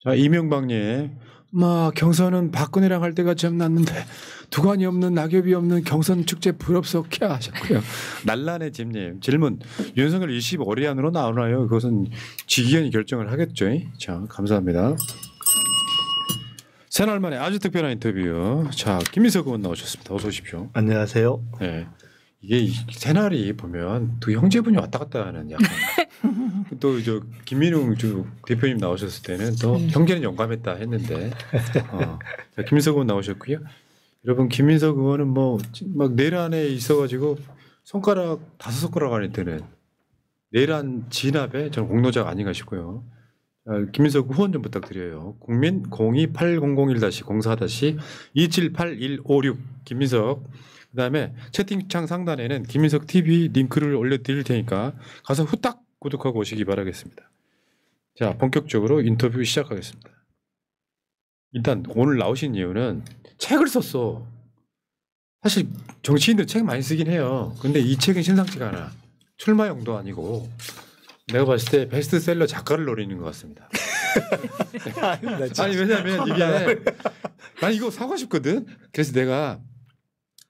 자, 이명박님, 경선은 박근혜랑 할 때가 참 낫는데 두관이 없는 낙엽이 없는 경선 축제 부럽석해 하셨고요. 난란의 집님 질문: 윤석열 25일 안으로 나오나요? 그것은 지기현이 결정을 하겠죠. 자, 감사합니다. 새날 만에 아주 특별한 인터뷰. 자, 김민석 의원 나오셨습니다. 어서 오십시오. 안녕하세요. 네. 이게 새날이 보면 두 형제분이 왔다 갔다 하는 약간 또 저 김민웅 대표님 나오셨을 때는 또 형제는 영감했다 했는데 자, 김민석 의원 나오셨고요. 여러분 김민석 의원은 막 내란에 있어가지고 손가락 5손가락 안에 드는 내란 진압에 저는 공로자가 아닌가 싶고요. 김민석 후원 좀 부탁드려요. 국민 028001-04-278156 김민석. 그다음에 채팅창 상단에는 김민석 TV 링크를 올려드릴 테니까 가서 후딱 구독하고 오시기 바라겠습니다. 자, 본격적으로 인터뷰 시작하겠습니다. 일단 오늘 나오신 이유는 책을 썼어. 사실 정치인들 책 많이 쓰긴 해요. 근데 이 책은 심상치가 않아. 출마용도 아니고 내가 봤을 때 베스트셀러 작가를 노리는 것 같습니다. 아니 왜냐면 이게 난 이거 사고 싶거든. 그래서 내가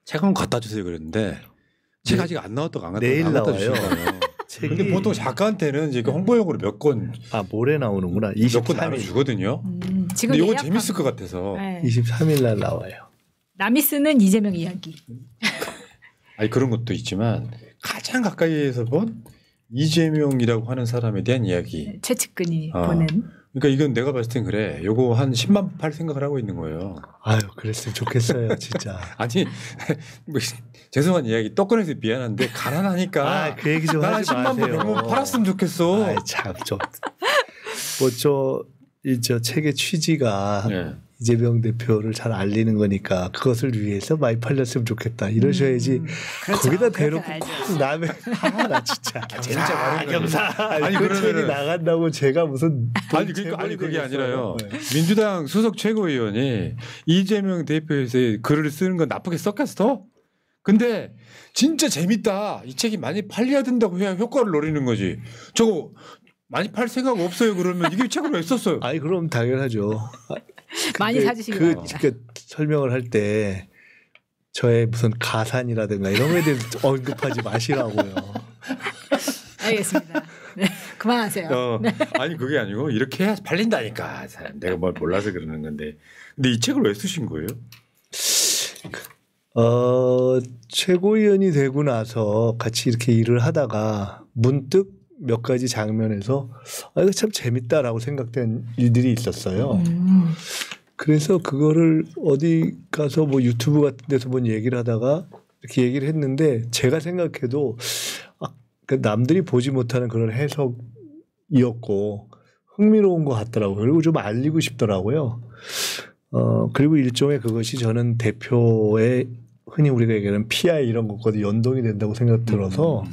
책 한번 갖다 주세요 그랬는데 책 아직 안 나왔다고 안 갖다 주세요. 근데 보통 작가한테는 이제 홍보용으로 몇 권 모레 나오는구나. 몇 권 나눠주거든요. 지금 근데 이건 재밌을 것 같아서. 네. 23일 날 나와요. 남이 쓰는 이재명 이야기. 아니 그런 것도 있지만 가장 가까이에서 본 이재명이라고 하는 사람에 대한 이야기. 최측근이 보는. 그러니까 이건 내가 봤을 땐 그래. 요거 한 10만 팔 생각을 하고 있는 거예요. 아유, 그랬으면 좋겠어요, 진짜. 아니, 죄송한 이야기 또 꺼내서 미안한데 가난하니까. 그 얘기 좀 하지 마세요. 10만 번 팔았으면 좋겠어. 아이, 참 좀. 저 책의 취지가 이재명 대표를 잘 알리는 거니까 그것을 위해서 많이 팔렸으면 좋겠다. 이러셔야지. 그렇죠. 거기다 대놓고 콕 남의 나 진짜 경사. 아니 그 책이 나간다고 제가 무슨 아니 그게 아니라요. 민주당 수석 최고위원이 이재명 대표에서의 글을 쓰는 건 나쁘게 썼겠어? 근데 진짜 재밌다. 이 책이 많이 팔려야 된다고 해야 효과를 노리는 거지. 저거 많이 팔 생각 없어요. 그러면 이게 책을 왜 썼어요? 아니 그럼 당연하죠. 많이 사주시기 바랍니다. 설명을 할 때 저의 무슨 가산이라든가 이런 거에 대해서 언급하지 마시라고요. 알겠습니다. 네, 그만하세요. 네. 아니 그게 아니고 이렇게 해야 팔린다니까. 내가 뭘 몰라서 그러는 건데. 근데 이 책을 왜 쓰신 거예요? 최고위원이 되고 나서 같이 이렇게 일을 하다가 문득 몇 가지 장면에서 이거 참 재밌다라고 생각된 일들이 있었어요. 그래서 그거를 어디 가서 유튜브 같은 데서 얘기를 하다가 이렇게 얘기를 했는데 제가 생각해도 남들이 보지 못하는 그런 해석이었고 흥미로운 것 같더라고요. 그리고 좀 알리고 싶더라고요. 그리고 일종의 그것이 저는 대표의 흔히 우리가 얘기하는 PI 이런 것과도 연동이 된다고 생각 들어서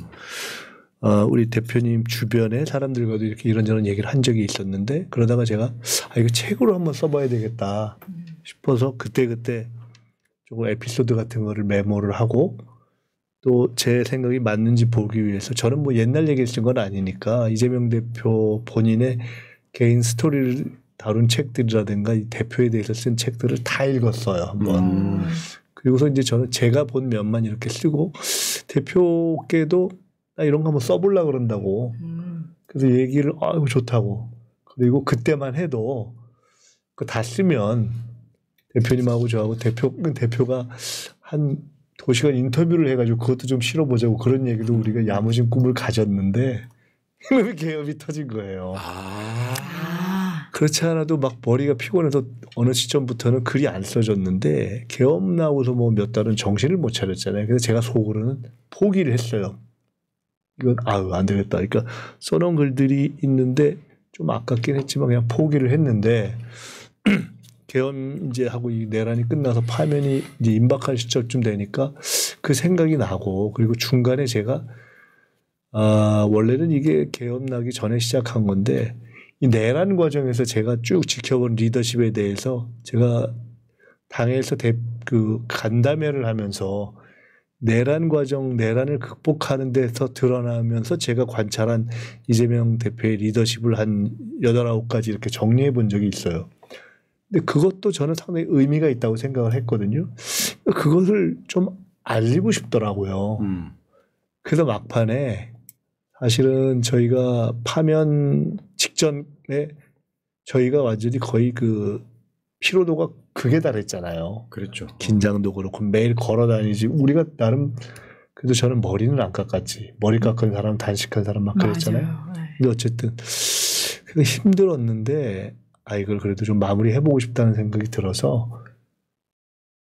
우리 대표님 주변의 사람들과도 이렇게 이런저런 얘기를 한 적이 있었는데 그러다가 제가 이거 책으로 한번 써봐야 되겠다 싶어서 그때그때 조금 에피소드 같은 거를 메모를 하고 또 제 생각이 맞는지 보기 위해서 저는 옛날 얘기를 쓴 건 아니니까 이재명 대표 본인의 개인 스토리를 다룬 책들이라든가 이 대표에 대해서 쓴 책들을 다 읽었어요 한번. 그리고서 이제 저는 제가 본 면만 이렇게 쓰고 대표께도 나 이런 거 한번 써보려고 그런다고. 그래서 얘기를 이거 좋다고. 그리고 그때만 해도 그 다 쓰면 대표님하고 저하고 대표가 한 2시간 인터뷰를 해가지고 그것도 좀 실어보자고 그런 얘기도 우리가 야무진 꿈을 가졌는데 이놈의 개업이 터진 거예요. 그렇지 않아도 머리가 피곤해서 어느 시점부터는 글이 안 써졌는데 개업 나오고서 몇 달은 정신을 못 차렸잖아요. 그래서 제가 속으로는 포기를 했어요. 이건 안 되겠다. 그러니까 써놓은 글들이 있는데 좀 아깝긴 했지만 그냥 포기를 했는데 계엄 이제 하고 이 내란이 끝나서 파면이 이제 임박할 시점쯤 되니까 그 생각이 나고 그리고 중간에 제가 원래는 이게 계엄 나기 전에 시작한 건데 이 내란 과정에서 제가 쭉 지켜본 리더십에 대해서 제가 당에서 간담회를 하면서 내란 과정, 내란을 극복하는 데서 드러나면서 제가 관찰한 이재명 대표의 리더십을 한 8, 9가지 이렇게 정리해 본 적이 있어요. 근데 그것도 저는 상당히 의미가 있다고 생각을 했거든요. 그것을 좀 알리고 싶더라고요. 그래서 막판에 사실은 저희가 파면 직전에 저희가 완전히 거의 그 피로도가 극에 달했잖아요. 그렇죠. 긴장도 그렇고 매일 걸어 다니지. 우리가 나름 그래도 저는 머리는 안 깎았지. 머리 깎은 사람, 단식한 사람 막 그랬잖아요. 맞아요. 네. 근데 어쨌든 힘들었는데 이걸 그래도 좀 마무리해보고 싶다는 생각이 들어서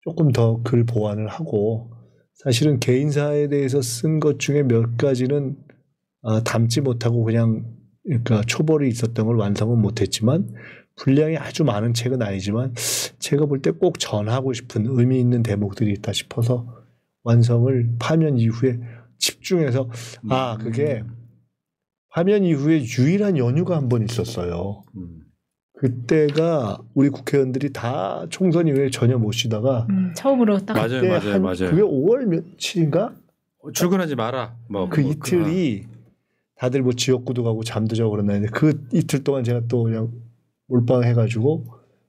조금 더 글 보완을 하고 사실은 개인사에 대해서 쓴 것 중에 몇 가지는 담지 못하고 그냥 그러니까 초벌이 있었던 걸 완성은 못했지만 분량이 아주 많은 책은 아니지만 제가 볼 때 꼭 전하고 싶은 의미 있는 대목들이 있다 싶어서 완성을 파면 이후에 집중해서 그게 파면 이후에 유일한 연휴가 한 번 있었어요. 그때가 우리 국회의원들이 다 총선 이후에 전혀 못 쉬다가 처음으로 딱 맞아요. 그게 5월 며칠인가? 출근하지 마라. 그 이틀이 다들 뭐 지역구도 가고 잠도 자고 그러나 했는데 그 이틀 동안 제가 또 그냥 몰빵해가지고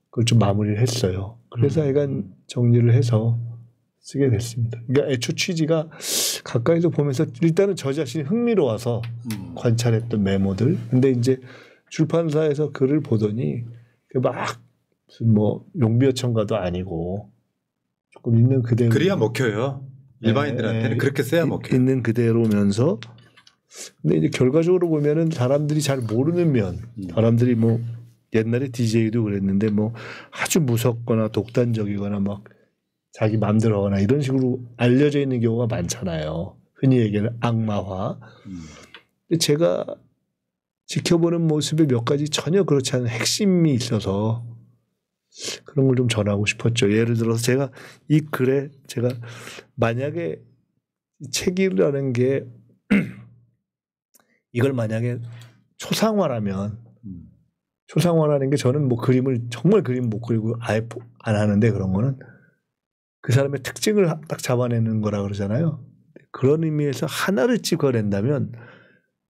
그걸 좀 마무리를 했어요. 그래서 약간 정리를 해서 쓰게 됐습니다. 그러니까 애초 취지가 가까이서 보면서 일단은 저 자신이 흥미로워서 관찰했던 메모들. 근데 이제 출판사에서 글을 보더니 막 무슨 뭐 용비어천가도 아니고 조금 있는 그대로. 그래야 먹혀요. 일반인들한테는 그렇게 써야 먹혀요. 있는 그대로면서. 근데 이제 결과적으로 보면은 사람들이 잘 모르는 면, 사람들이 뭐 옛날에 DJ도 그랬는데 뭐 아주 무섭거나 독단적이거나 막 자기 마음대로 하거나 이런 식으로 알려져 있는 경우가 많잖아요. 흔히 얘기하는 악마화. 근데 제가 지켜보는 모습에 몇 가지 전혀 그렇지 않은 핵심이 있어서 그런 걸 좀 전하고 싶었죠. 예를 들어서 제가 이 글에 제가 만약에 책이라는 게 이걸 만약에 초상화라면 초상화라는 게 저는 뭐 정말 그림 못 그리고 아예 안 하는데 그런 거는 그 사람의 특징을 딱 잡아내는 거라 그러잖아요. 그런 의미에서 하나를 찍어낸다면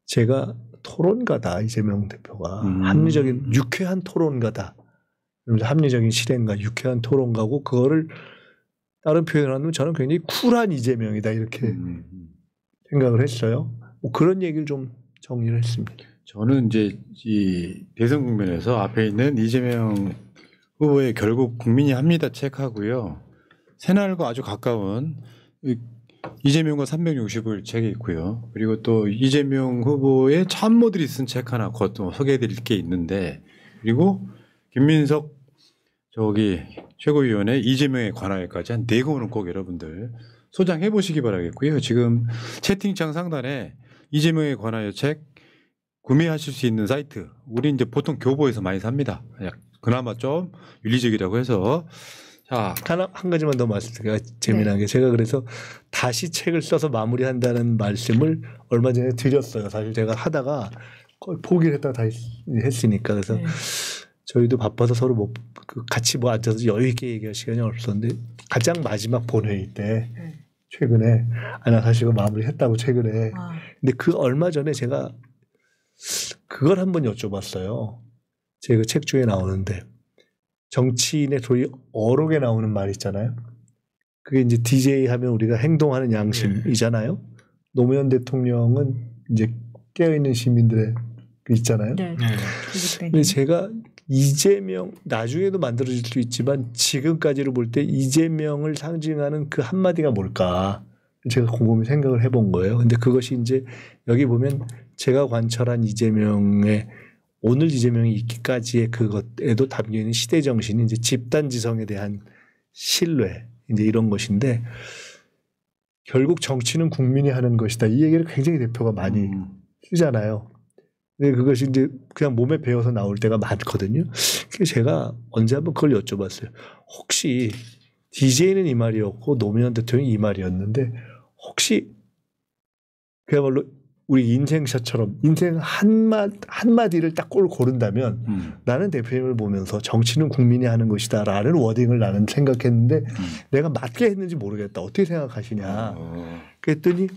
제가 토론가다. 이재명 대표가 합리적인 유쾌한 토론가다. 합리적인 실행가 유쾌한 토론가고 그거를 다른 표현하면 저는 굉장히 쿨한 이재명이다 이렇게 생각을 했어요. 뭐 그런 얘기를 좀 정리를 했습니다. 저는 이제 이 대선 국면에서 앞에 있는 이재명 후보의 결국 국민이 합니다 책하고요. 새날과 아주 가까운 이재명과 360을 책이 있고요. 그리고 또 이재명 후보의 참모들이 쓴 책 하나 곧 소개해드릴 게 있는데 그리고 김민석 최고위원의 이재명에 관하여까지 한 4권은 꼭 여러분들 소장해 보시기 바라겠고요. 지금 채팅창 상단에 이재명에 관하여 책 구매하실 수 있는 사이트 우리 이제 보통 교보에서 많이 삽니다. 그나마 좀 윤리적이라고 해서 자 한 가지만 더 말씀드릴게요. 재미난 게 제가 그래서 다시 책을 써서 마무리한다는 말씀을 얼마 전에 드렸어요. 사실 제가 하다가 거의 포기를 했다가 다시 했으니까 그래서 저희도 바빠서 서로 같이 앉아서 여유 있게 얘기할 시간이 없었는데 가장 마지막 본회의 때 최근에 나 사실 마무리했다고 최근에 근데 그 얼마 전에 제가 그걸 한번 여쭤봤어요. 제 그 책 중에 나오는데 정치인의 소위 어록에 나오는 말 있잖아요. 그게 이제 DJ 하면 우리가 행동하는 양심이잖아요. 노무현 대통령은 이제 깨어있는 시민들의 그 있잖아요. 근데 제가 이재명 나중에도 만들어질 수 있지만 지금까지로 볼 때 이재명을 상징하는 그 한마디가 뭘까 제가 곰곰이 생각을 해본 거예요. 근데 그것이 이제 여기 보면 제가 관찰한 이재명의 오늘 이재명이 있기까지의 그것에도 담겨 있는 시대 정신이 이제 집단지성에 대한 신뢰 이제 이런 것인데 결국 정치는 국민이 하는 것이다. 이 얘기를 굉장히 대표가 많이 쓰잖아요. 근데 그것이 이제 그냥 몸에 배어서 나올 때가 많거든요. 그래서 제가 언제 한번 그걸 여쭤봤어요. 혹시 DJ는 이 말이었고 노무현 대통령이 이 말이었는데 혹시 그야말로 우리 인생샷처럼 인생 한마디를 딱 고른다면 나는 대표님을 보면서 정치는 국민이 하는 것이다라는 워딩을 나는 생각했는데 내가 맞게 했는지 모르겠다. 어떻게 생각하시냐. 그랬더니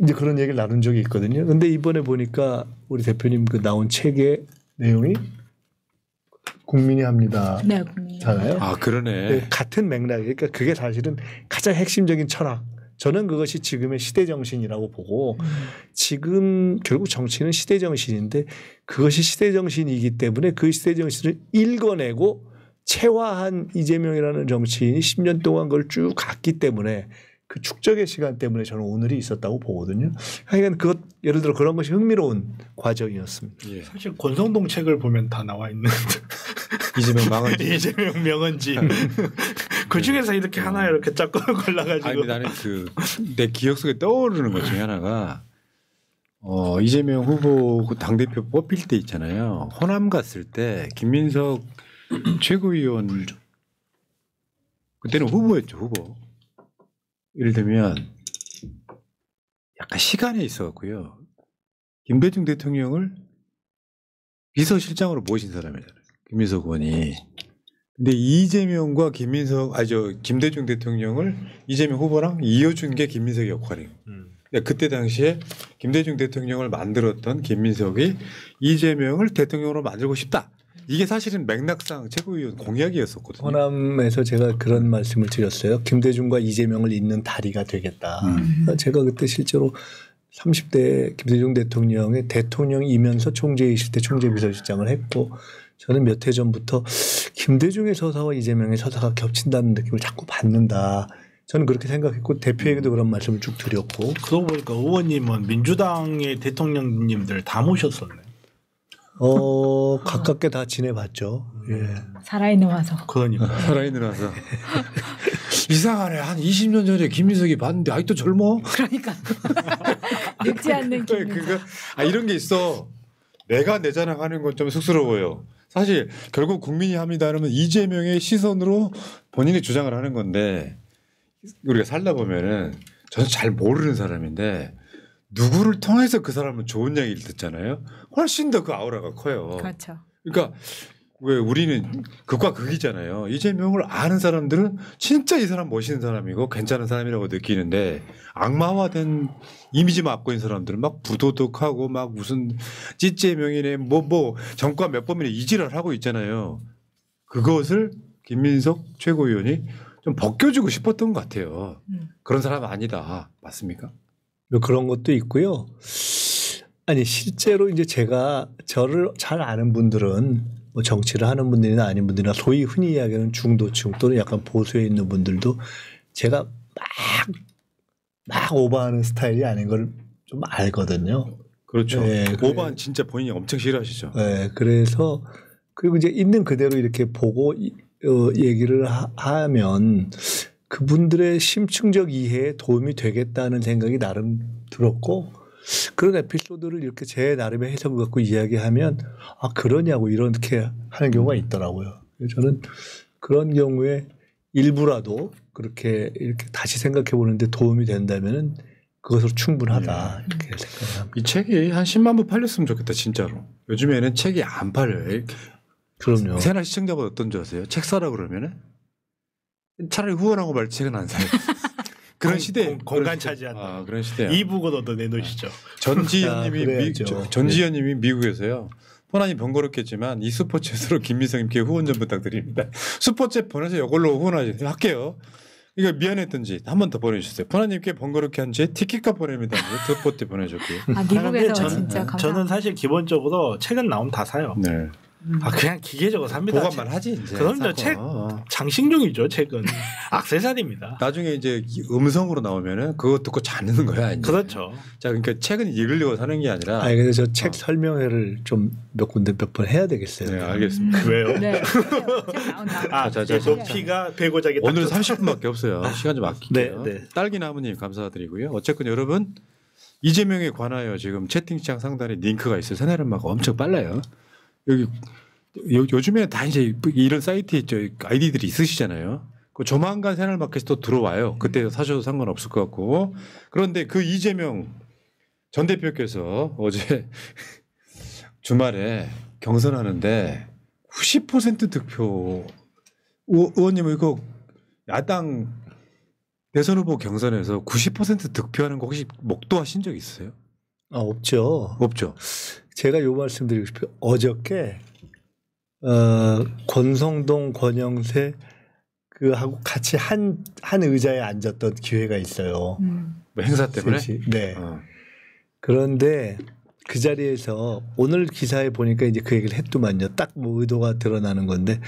이제 그런 얘기를 나눈 적이 있거든요. 근데 이번에 보니까 우리 대표님 그 나온 책의 내용이 국민이 합니다잖아요. 네, 아 그러네. 네, 같은 맥락. 그러니까 그게 사실은 가장 핵심적인 철학. 저는 그것이 지금의 시대 정신이라고 보고 지금 결국 정치는 시대 정신인데 그것이 시대 정신이기 때문에 그 시대 정신을 읽어내고 체화한 이재명이라는 정치인이 10년 동안 그걸 쭉 갔기 때문에 그 축적의 시간 때문에 저는 오늘이 있었다고 보거든요. 하여간 그것 예를 들어 그런 것이 흥미로운 과정이었습니다. 예. 사실 권성동 책을 보면 다 나와 있는 이재명 망언지. 이재명 명언지 그 중에서 이렇게 하나 이렇게 쫙 골라가지고. 아니 나는 그 내 기억 속에 떠오르는 것 중에 하나가 이재명 후보 당 대표 뽑힐 때 있잖아요. 호남 갔을 때 김민석 최고위원 그때는 후보였죠 후보. 예를 들면 약간 시간에 있어갖고요. 김대중 대통령을 비서실장으로 모신 사람이잖아요. 김민석 의원이. 근데 이재명과 김대중 대통령을 이재명 후보랑 이어준 게 김민석의 역할이에요. 그때 당시에 김대중 대통령을 만들었던 김민석이 이재명을 대통령으로 만들고 싶다. 이게 사실은 맥락상 최고위원 공약이었었거든요. 호남에서 제가 그런 말씀을 드렸어요. 김대중과 이재명을 잇는 다리가 되겠다. 제가 그때 실제로 30대 김대중 대통령의 대통령이면서 총재이실 때 총재비서실장을 했고 저는 몇 해 전부터 김대중의 서사와 이재명의 서사가 겹친다는 느낌을 자꾸 받는다. 저는 그렇게 생각했고 대표에게도 그런 말씀을 쭉 드렸고. 그러고 보니까 의원님은 민주당의 대통령님들 다 모셨었네. 가깝게 다 지내봤죠. 예. 살아있는 와서. 그러니까. 살아있는 와서. 이상하네. 한 20년 전에 김민석이 봤는데 아직도 젊어. 그러니까 늙지 않는 김민석. 이런 게 있어. 내가 내 자랑하는 건 좀 쑥스러워요. 사실 결국 국민이 합니다 하면 이재명의 시선으로 본인이 주장을 하는 건데 우리가 살다 보면은 저는 잘 모르는 사람인데 누구를 통해서 그 사람은 좋은 얘기를 듣잖아요. 훨씬 더 그 아우라가 커요. 그렇죠. 그러니까 왜 우리는 극과 극이잖아요. 이재명을 아는 사람들은 진짜 이 사람 멋있는 사람이고 괜찮은 사람이라고 느끼는데 악마화된 이미지만 갖고 있는 사람들은 막 부도덕하고 막 무슨 찌재명이네 뭐 정권 몇 번이나 이지랄 하고 있잖아요. 그것을 김민석 최고위원이 좀 벗겨주고 싶었던 것 같아요. 그런 사람 아니다. 맞습니까? 그런 것도 있고요. 아니 실제로 이제 제가 저를 잘 아는 분들은 뭐 정치를 하는 분들이나 아닌 분들이나 소위 흔히 이야기하는 중도층 또는 약간 보수에 있는 분들도 제가 막 오버하는 스타일이 아닌 걸 좀 알거든요. 그렇죠. 네, 오버한 진짜 본인이 엄청 싫어하시죠. 네, 그래서 그리고 이제 있는 그대로 이렇게 보고 얘기를 하면 그분들의 심층적 이해에 도움이 되겠다는 생각이 나름 들었고 그런 에피소드를 이렇게 제 나름의 해석을 갖고 이야기하면 그러냐고 이렇게 하는 경우가 있더라고요. 저는 그런 경우에 일부라도 그렇게 이렇게 다시 생각해 보는데 도움이 된다면은 그것으로 충분하다 이렇게 생각합니다. 이 책이 한 10만 부 팔렸으면 좋겠다 진짜로. 요즘에는 책이 안 팔려요. 그럼요. 새날 시청자보다 어떤 줄 아세요? 책 사라 그러면은 차라리 후원하고 말 책은 안 사요. 그런 시대 공간 차지한다. 그런 시대야. 이북으로도 내놓으시죠. 전지현님이 미국에서요. 폰안이 번거롭겠지만 이 슈퍼챗으로 김민석님께 후원 좀 부탁드립니다. 슈퍼챗 보내서 이걸로 후원하지 할게요. 이거 미안했던지 한 번 더 보내주세요. 폰안님께 번거롭게 한지 티켓값 보냅니다. 슈퍼챗 보내줬고요. 미국에서 진짜 감사합니다. 저는 사실 기본적으로 책은 나오면 다 사요. 네. 그냥 기계적으로 삽니다. 보관만 하지 이제. 그럼요. 책 장식용이죠. 책은 액세서리입니다. 나중에 이제 음성으로 나오면은 그거 듣고 자는 거야. 이제. 그렇죠. 자, 그러니까 책은 읽으려고 사는 게 아니라. 그래서 저 책 설명회를 좀 몇 군데 몇 번 해야 되겠어요. 네, 알겠습니다. 왜요? 네. 책 나온 다음에. 높이가 배고작이 오늘 30분밖에 없어요. 시간 좀 아낄게요. 네. 딸기나무님 감사드리고요. 어쨌건 여러분 이재명에 관하여 지금 채팅창 상단에 링크가 있어요. 새내른마가 엄청 빨라요. 여기 요즘에 다 이제 이런 사이트에 있죠. 아이디들이 있으시잖아요. 그 조만간 새날마켓이 또 들어와요. 그때 사셔도 상관없을 것 같고. 그런데 그 이재명 전 대표께서 어제 주말에 경선하는데 90% 득표 의원님 이거 야당 대선 후보 경선에서 90% 득표하는 거 혹시 목도하신 적 있어요? 없죠. 없죠. 제가 요 말씀드리고 싶어요. 어저께 권성동, 권영세 그 하고 같이 한 의자에 앉았던 기회가 있어요. 뭐 행사 때문에? 네. 그런데 그 자리에서 오늘 기사에 보니까 이제 그 얘기를 했더만요. 딱 뭐 의도가 드러나는 건데,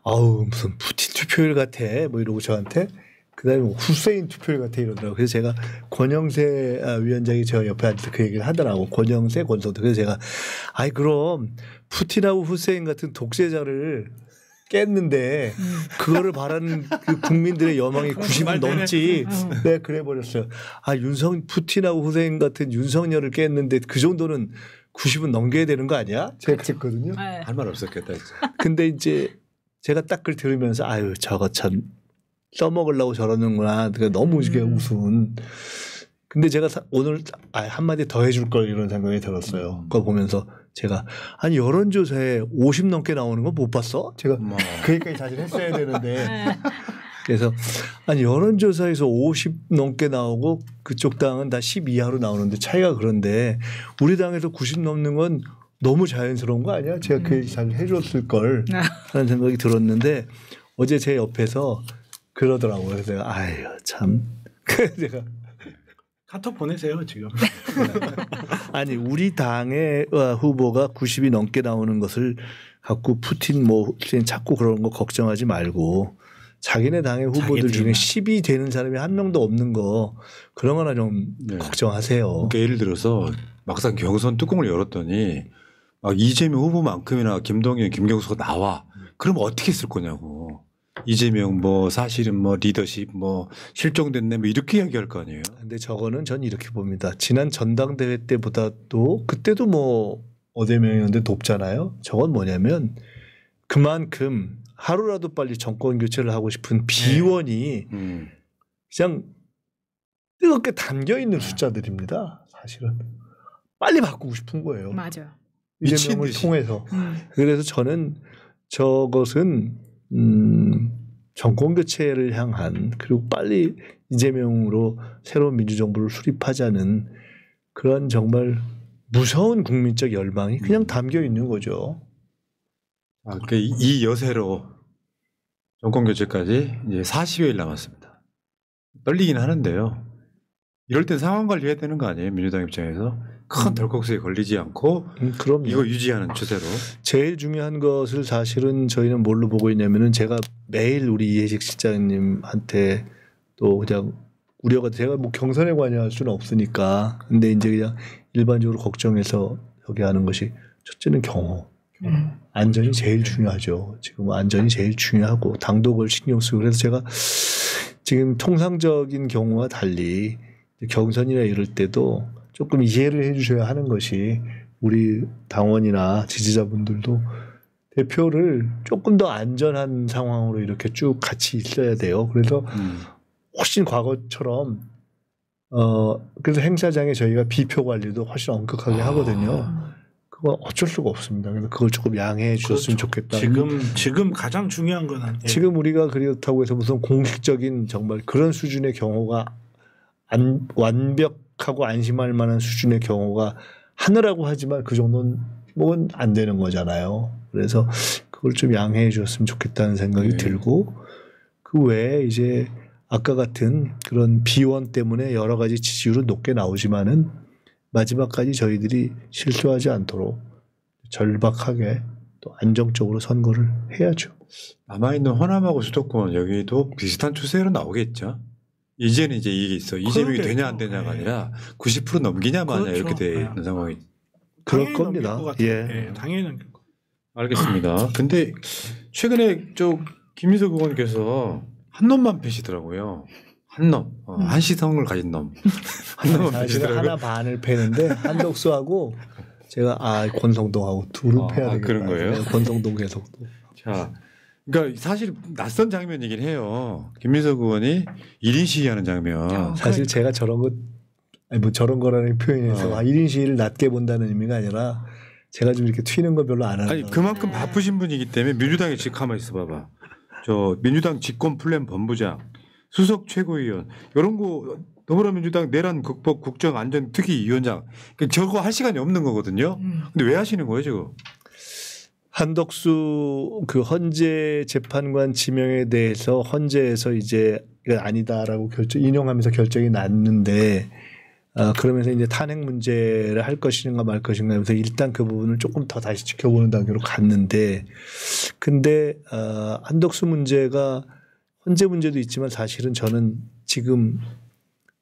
아우 무슨 푸틴 투표율 같아, 뭐 이러고 저한테 그다음에 뭐 후세인 투표율 같아 이러더라고요. 그래서 제가 권영세 위원장이 저 옆에 앉아서 그 얘기를 하더라고. 권영세, 권성동. 그래서 제가 아이 그럼 푸틴하고 후세인 같은 독재자를 깼는데 그거를 바라는 그 국민들의 여망이 90은 넘지. 네, 그래 버렸어요. 아 푸틴하고 후세인 같은 윤석열을 깼는데 그 정도는 90은 넘겨야 되는 거 아니야? 제가 그랬거든요. 할 말 없었겠다 진짜. 근데 이제 제가 딱 그걸 들으면서 아유 저거 참 써먹으려고 저러는구나. 그러니까 너무 우스운. 근데 제가 오늘 한마디 더 해줄 걸 이런 생각이 들었어요. 그거 보면서 제가 아니 여론조사에 50 넘게 나오는 거 못 봤어? 제가 그 얘기까지 사실 했어야 되는데 그래서 아니 여론조사에서 50 넘게 나오고 그쪽 당은 다 10 이하로 나오는데 차이가 그런데 우리 당에서 90 넘는 건 너무 자연스러운 거 아니야? 제가 그 얘기 잘 해줬을 걸 하는 생각이 들었는데 어제 제 옆에서 그러더라고요. 그래서 제가 아유 참 제가 카톡 보내세요 지금. 아니 우리 당의 후보가 90이 넘게 나오는 것을 갖고 푸틴 뭐 자꾸 그런 거 걱정하지 말고 자기네 당의 후보들 중에 10이 되는 사람이 한 명도 없는 거 그런 거나 좀 걱정하세요. 그러니까 예를 들어서 막상 경선 뚜껑을 열었더니 막 이재명 후보만큼이나 김동연, 김경수가 나와. 그럼 어떻게 쓸 거냐고. 이재명 뭐 사실은 뭐 리더십 뭐 실종됐네 뭐 이렇게 이야기할 거 아니에요. 근데 저거는 전 이렇게 봅니다. 지난 전당대회 때보다도 그때도 뭐 어대명이었는데 높잖아요. 저건 뭐냐면 그만큼 하루라도 빨리 정권 교체를 하고 싶은 비원이 그냥 뜨겁게 담겨 있는 숫자들입니다. 사실은 빨리 바꾸고 싶은 거예요. 맞아요. 이재명을 통해서. 그래서 저는 저것은 정권 교체를 향한 그리고 빨리 이재명으로 새로운 민주정부를 수립하자는 그런 정말 무서운 국민적 열망이 그냥 담겨 있는 거죠. 아, 그러니까 이 여세로 정권 교체까지 이제 40여일 남았습니다. 떨리긴 하는데요. 이럴 땐 상황 관리해야 되는 거 아니에요? 민주당 입장에서 큰 덜컥수에 걸리지 않고 그럼요. 이거 유지하는 추세로. 제일 중요한 것을 사실은 저희는 뭘로 보고 있냐면은 제가 매일 우리 이해식 실장님한테 또 그냥 우려가 제가 뭐 경선에 관여할 수는 없으니까 근데 이제 그냥 일반적으로 걱정해서 여기 하는 것이 첫째는 경호. 안전이 제일 중요하죠. 지금 안전이 제일 중요하고 당도 그걸 신경 쓰고 그래서 제가 지금 통상적인 경우와 달리 경선이나 이럴 때도 조금 이해를 해 주셔야 하는 것이 우리 당원이나 지지자분들도 대표를 조금 더 안전한 상황으로 이렇게 쭉 같이 있어야 돼요. 그래서 훨씬 과거처럼 그래서 행사장에 저희가 비표 관리도 훨씬 엄격하게 하거든요. 그거 어쩔 수가 없습니다. 그래서 그걸 조금 양해해 주셨으면 좋겠다. 지금 가장 중요한 건 아니에요. 지금 우리가 그렇다고 해서 무슨 공식적인 정말 그런 수준의 경호가 완벽하고 안심할 만한 수준의 경호가 하느라고 하지만 그 정도는 뭐는 안 되는 거잖아요. 그래서 그걸 좀 양해해 주셨으면 좋겠다는 생각이 들고 그 외에 이제 아까 같은 그런 비원 때문에 여러 가지 지지율은 높게 나오지만은 마지막까지 저희들이 실수하지 않도록 절박하게 또 안정적으로 선거를 해야죠. 남아있는 호남하고 수도권 여기도 비슷한 추세로 나오겠죠. 이제는 이제 이게 있어. 이재명이 되냐 안 되냐가 아니라 90% 넘기냐 마냐 그렇죠. 이렇게 되는 상황이. 그럴 겁니다. 예, 당연히 넘길 거. 알겠습니다. 근데 최근에 김민석 의원께서 한 놈만 패시더라고요. 한 놈, 한시성을 가진 놈. 한 놈만 사실은 패시더라고요. 하나 반을 패는데 한덕수하고 제가 권성동하고 둘을 패야 되겠다. 그런 거예요? 권성동 계속. 자, 그러니까 사실 낯선 장면이긴 해요. 김민석 의원이 1인 시위하는 장면. 사실 제가 저런 거 아니 뭐 저런 거라는 표현에서 1인 시위를 낮게 본다는 의미가 아니라 제가 좀 이렇게 튀는 거 별로 안 하는. 아니 그만큼 바쁘신 분이기 때문에 민주당에 지금 가만히 있어 봐봐. 저 민주당 집권 플랜 본부장, 수석 최고위원 이런 거 더불어민주당 내란 극복 국정안전특위위원장 저거 할 시간이 없는 거거든요. 근데 왜 하시는 거예요 지금? 한덕수 그 헌재 재판관 지명에 대해서 헌재에서 이제 이건 아니다라고 인용하면서 결정이 났는데 그러면서 이제 탄핵 문제를 할 것인가 말 것인가 하면서 일단 그 부분을 조금 더 다시 지켜보는 단계로 갔는데 근데 한덕수 문제가 헌재 문제도 있지만 사실은 저는 지금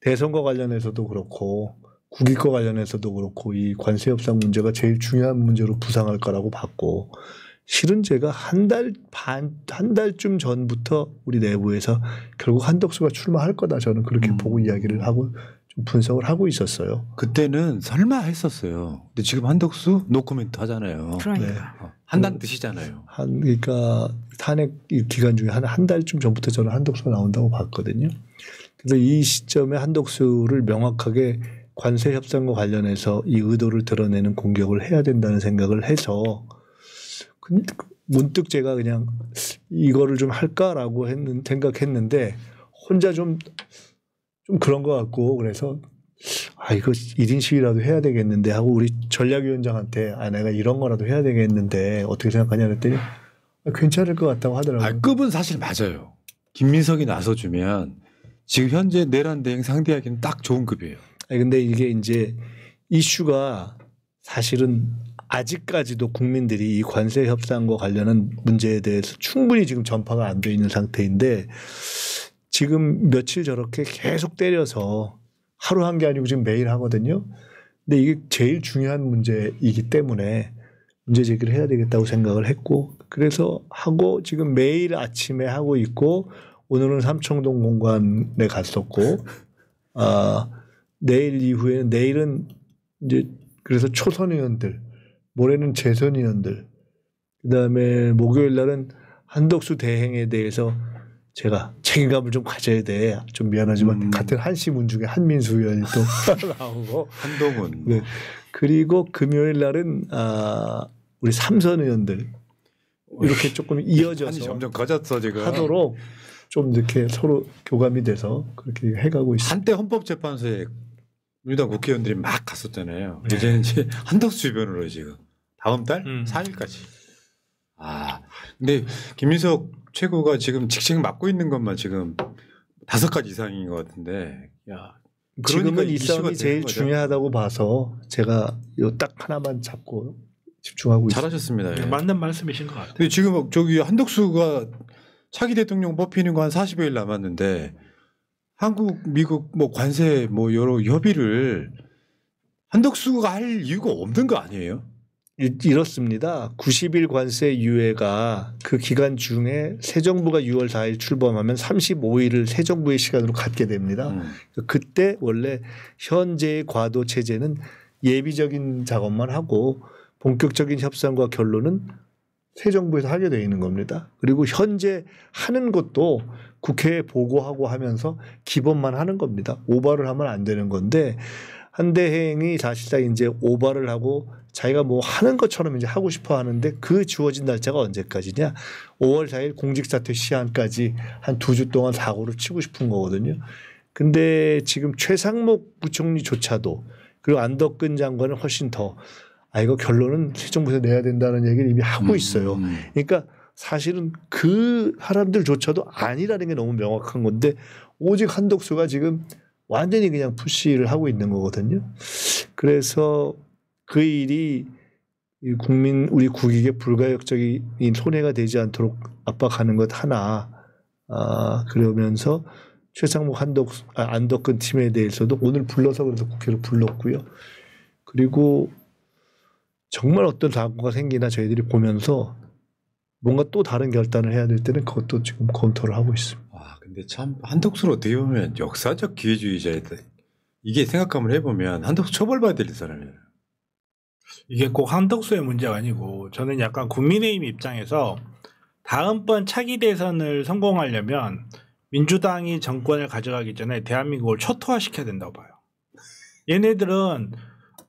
대선과 관련해서도 그렇고 국익과 관련해서도 그렇고 이 관세 협상 문제가 제일 중요한 문제로 부상할 거라고 봤고 실은 제가 한 달쯤 전부터 우리 내부에서 결국 한덕수가 출마할 거다 저는 그렇게 보고 이야기를 하고 좀 분석을 하고 있었어요. 그때는 설마 했었어요. 근데 지금 한덕수 노코멘트 하잖아요. 그러니까. 한단 뜻이잖아요. 그러니까 탄핵 기간 중에 한 달쯤 전부터 저는 한덕수가 나온다고 봤거든요. 그래서 이 시점에 한덕수를 명확하게 관세 협상과 관련해서 이 의도를 드러내는 공격을 해야 된다는 생각을 해서 문득 제가 그냥 이거를 좀 할까라고 생각했는데 혼자 좀 그런 것 같고 그래서 이거 1인 시위라도 해야 되겠는데 하고 우리 전략위원장한테 내가 이런 거라도 해야 되겠는데 어떻게 생각하냐 그랬더니 괜찮을 것 같다고 하더라고요. 급은 사실 맞아요. 김민석이 나서주면 지금 현재 내란 대행 상대하기는 딱 좋은 급이에요. 근데 이게 이제 이슈가 사실은 아직까지도 국민들이 이 관세 협상과 관련한 문제에 대해서 충분히 지금 전파가 안 돼 있는 상태인데 지금 며칠 저렇게 계속 때려서 하루 한 게 아니고 지금 매일 하거든요. 근데 이게 제일 중요한 문제이기 때문에 문제 제기를 해야 되겠다고 생각을 했고 그래서 하고 지금 매일 아침에 하고 있고 오늘은 삼청동 공관에 갔었고 내일은 이제 그래서 초선 의원들 모레는 재선 의원들 그다음에 목요일 날은 한덕수 대행에 대해서 제가 책임감을 좀 가져야 돼. 좀 미안하지만 같은 한시문 중에 한민수 의원이 또 나오고 한동훈. 네. 그리고 금요일 날은 우리 삼선 의원들 이렇게 조금 이어져서 점점 커졌어 지금. 하도록 좀 이렇게 서로 교감이 돼서 그렇게 해가고 있습니다. 한때 헌법재판소에 민주당 국회의원들이 막 갔었잖아요. 네. 이제는 이제 한덕수 주변으로 지금 다음 달 4일까지. 근데 김민석 최고가 지금 직책 맡고 있는 것만 지금 5가지 이상인 것 같은데. 지금은 이 싸움이 제일 중요하다고 봐서 제가 요 딱 하나만 잡고 집중하고 있습니다. 잘하셨습니다. 네, 맞는 말씀이신 것 같아요. 근데 지금 저기 한덕수가 차기 대통령 뽑히는 거 한 40여일 남았는데 한국, 미국 뭐 관세 뭐 여러 협의를 한덕수가 할 이유가 없는 거 아니에요? 이렇습니다. 90일 관세 유예가 그 기간 중에 새 정부가 6월 4일 출범하면 35일을 새 정부의 시간으로 갖게 됩니다. 그때 원래 현재의 과도 체제는 예비적인 작업만 하고 본격적인 협상과 결론은 새 정부에서 하게 되어 있는 겁니다. 그리고 현재 하는 것도 국회에 보고하고 하면서 기본만 하는 겁니다. 오바를 하면 안 되는 건데 한대행이 사실상 이제 오바를 하고 자기가 뭐 하는 것처럼 이제 하고 싶어 하는데 그 주어진 날짜가 언제까지냐? 5월 4일 공직사퇴 시한까지 한 2주 동안 사고를 치고 싶은 거거든요. 근데 지금 최상목 부총리조차도 그리고 안덕근 장관은 훨씬 더 이거 결론은 새 정부에서 내야 된다는 얘기를 이미 하고 있어요. 그러니까 사실은 그 사람들조차도 아니라는 게 너무 명확한 건데 오직 한덕수가 지금 완전히 그냥 푸시를 하고 있는 거거든요. 그래서 그 일이 우리 국익에 불가역적인 손해가 되지 않도록 압박하는 것 하나 그러면서 최상목 안덕근 팀에 대해서도 오늘 불러서 그래서 국회를 불렀고요. 그리고 정말 어떤 사고가 생기나 저희들이 보면서 뭔가 또 다른 결단을 해야 될 때는 그것도 지금 검토를 하고 있습니다. 근데 참 한덕수는 어떻게 보면 역사적 기회주의자이다. 이게 생각하면 해보면 한덕수 처벌받아야 될 사람이에요. 이게 꼭 한덕수의 문제가 아니고 저는 약간 국민의힘 입장에서 다음번 차기 대선을 성공하려면 민주당이 정권을 가져가기 전에 대한민국을 초토화시켜야 된다고 봐요. 얘네들은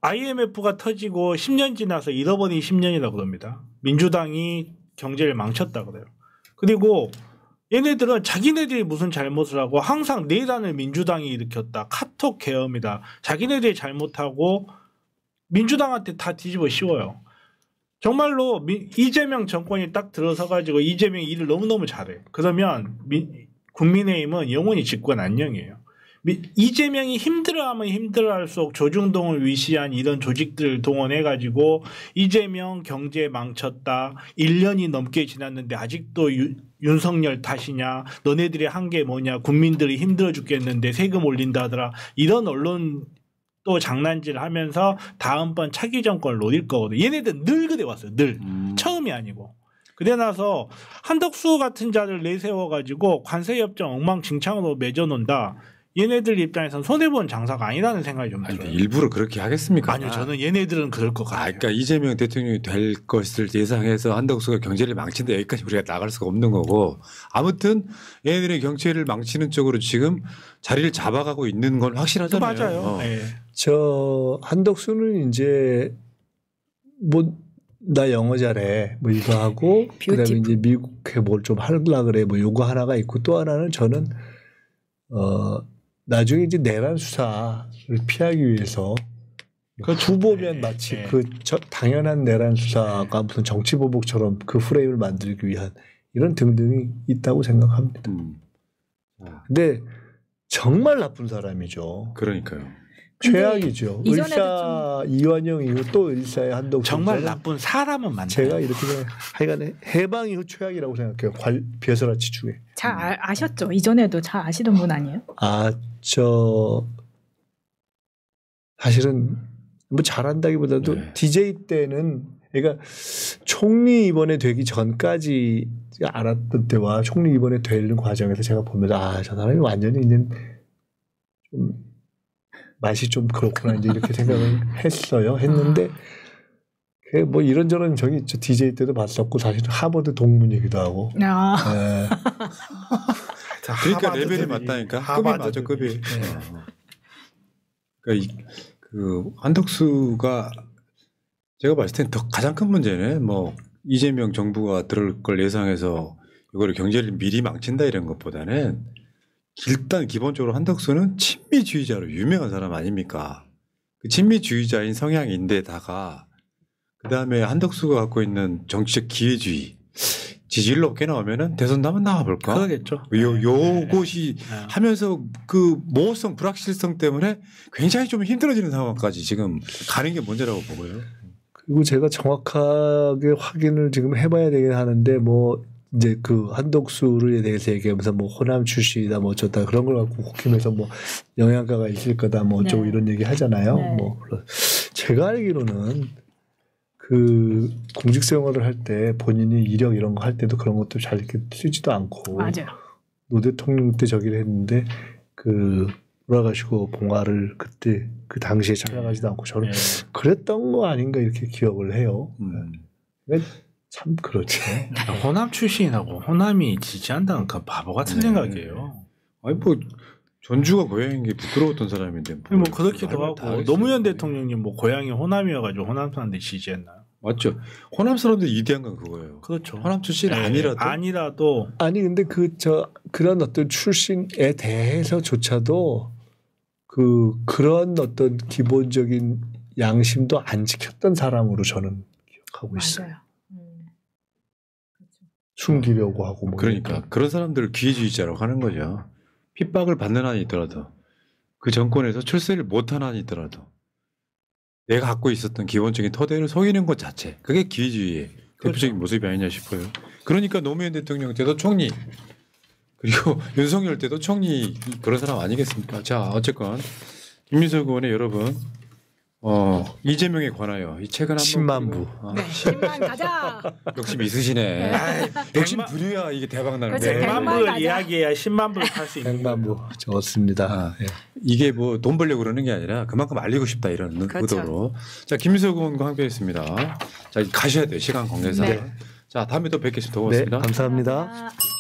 IMF가 터지고 10년 지나서 잃어버린 10년이라고 그럽니다. 민주당이 경제를 망쳤다 그래요. 그리고 얘네들은 자기네들이 무슨 잘못을 하고 항상 내란을 민주당이 일으켰다. 카톡 계엄이다. 자기네들이 잘못하고 민주당한테 다 뒤집어 씌워요. 정말로 이재명 정권이 딱 들어서 가지고 이재명이 일을 너무너무 잘해. 그러면 국민의힘은 영원히 집권 안녕이에요. 이재명이 힘들어하면 힘들어할수록 조중동을 위시한 이런 조직들을 동원해가지고 이재명 경제 망쳤다. 1년이 넘게 지났는데 아직도 윤석열 탓이냐. 너네들이 한 게 뭐냐. 국민들이 힘들어 죽겠는데 세금 올린다 하더라. 이런 언론 또 장난질 하면서 다음번 차기 정권을 노릴 거거든. 얘네들 늘 그래 왔어요. 늘. 처음이 아니고. 그래 나서 한덕수 같은 자를 내세워가지고 관세협정 엉망진창으로 맺어놓는다. 얘네들 입장에서는 손해보는 장사가 아니라는 생각이 좀 들어요. 일부러 그렇게 하겠습니까? 아니요. 저는 얘네들은 그럴 것 같아요. 그러니까 이재명 대통령이 될 것을 예상해서 한덕수가 경제를 망친다 여기까지 우리가 나갈 수가 없는 거고 아무튼 얘네들의 경제를 망치는 쪽으로 지금 자리를 잡아가고 있는 건 확실하잖아요. 맞아요. 네. 저 한덕수는 이제 뭐 나 영어 잘해 뭐 이거 하고 그다음에 이제 미국에 뭘 좀 하려 그래 뭐 요거 하나가 있고 또 하나는 저는 나중에 이제 내란 수사를 피하기 위해서 그 후보면 마치 그 당연한 내란 수사가 무슨 정치 보복처럼 그 프레임을 만들기 위한 이런 등등이 있다고 생각합니다. 근데 정말 나쁜 사람이죠. 그러니까요. 최악이죠. 을사 이완영 이후 또 을사의 한덕수 정말 나쁜 사람은 맞나요? 제가 이렇게 하여간 해방 이후 최악이라고 생각해요. 벼슬아치 중에. 잘 아셨죠? 이전에도 잘 아시던 분 아니에요? 저 사실은 뭐 잘한다기보다도 네. DJ 때는 그러니까 총리 이번에 되기 전까지 알았던 때와 총리 이번에 되는 과정에서 제가 보면서 저 사람이 완전히 있는 좀 맛이 좀 그렇구나 이제 이렇게 생각을 했는데 뭐 이런저런 저 DJ 때도 봤었고 사실은 하버드 동문이기도 하고. 네. 그러니까 레벨이 맞다니까. 급이 맞아 급이. 그러니까 그 한덕수가 제가 봤을 땐 더 가장 큰 문제는 뭐 이재명 정부가 들을 걸 예상해서 이거를 경제를 미리 망친다 이런 것보다는 일단 기본적으로 한덕수는 친미주의자로 유명한 사람 아닙니까? 그 친미주의자인 성향인데다가 그다음에 한덕수가 갖고 있는 정치적 기회주의 지지율 높게 나오면은 대선 한번 나와볼까? 그러겠죠. 요것이 하면서 그 모호성 불확실성 때문에 굉장히 좀 힘들어지는 상황까지 지금 가는 게 문제라고 보고요. 그리고 제가 정확하게 확인을 지금 해봐야 되긴 하는데 뭐 이제 그 한덕수에 대해서 얘기하면서 뭐 호남 출신이다 뭐 어쩌다 그런 걸 갖고 국힘에서 뭐 영향가가 있을 거다 뭐 어쩌고 이런 얘기 하잖아요. 뭐 제가 알기로는 그 공직 생활을 할 때 본인이 이력 이런 거 할 때도 그런 것도 잘 이렇게 쓰지도 않고 맞아요. 노 대통령 때 저기를 했는데 그 돌아가시고 봉화를 그때 그 당시에 찾아가지도 않고 저는 그랬던 거 아닌가 이렇게 기억을 해요. 참 그렇죠. 호남 출신이라고 호남이 지지한다는 그 바보 같은 생각이에요. 아니 뭐 전주가 고향인 게 부끄러웠던 사람인데 뭐 그렇기도 하고 노무현 대통령님 뭐 고향이 호남이어가지고 호남 사람들이 지지했나요? 맞죠. 호남 사람들이 이대한 건 그거예요. 그렇죠. 호남 출신 아니라도 아니 근데 그런 어떤 출신에 대해서조차도 그런 어떤 기본적인 양심도 안 지켰던 사람으로 저는 기억하고 있어요. 맞아요. 숨기려고 하고 뭐 그러니까 그런 사람들을 기회주의자라고 하는 거죠. 핍박을 받는 한이 있더라도 그 정권에서 출세를 못한 한이 있더라도 내가 갖고 있었던 기본적인 토대를 속이는 것 자체 그게 기회주의의 대표적인 모습이 아니냐 싶어요. 그러니까 노무현 대통령 때도 총리 그리고 윤석열 때도 총리 그런 사람 아니겠습니까? 자 어쨌건 김민석 의원의 여러분 이재명에 관하여 이 책은 한번 10만 부. 네, 10만 가자. 욕심 있으시네. 욕심 부려야 이게 대박 나는데. 100만 불 이야기해야 10만 불 탈 수 있는 100만 부 적었습니다. 이게 뭐 돈 벌려고 그러는 게 아니라 그만큼 알리고 싶다 이런 의도로. 자 김민석 의원과 함께했습니다. 자 가셔야 돼요 시간 관계상. 자 다음에 또 뵙겠습니다. 고맙습니다. 네, 감사합니다. 가자.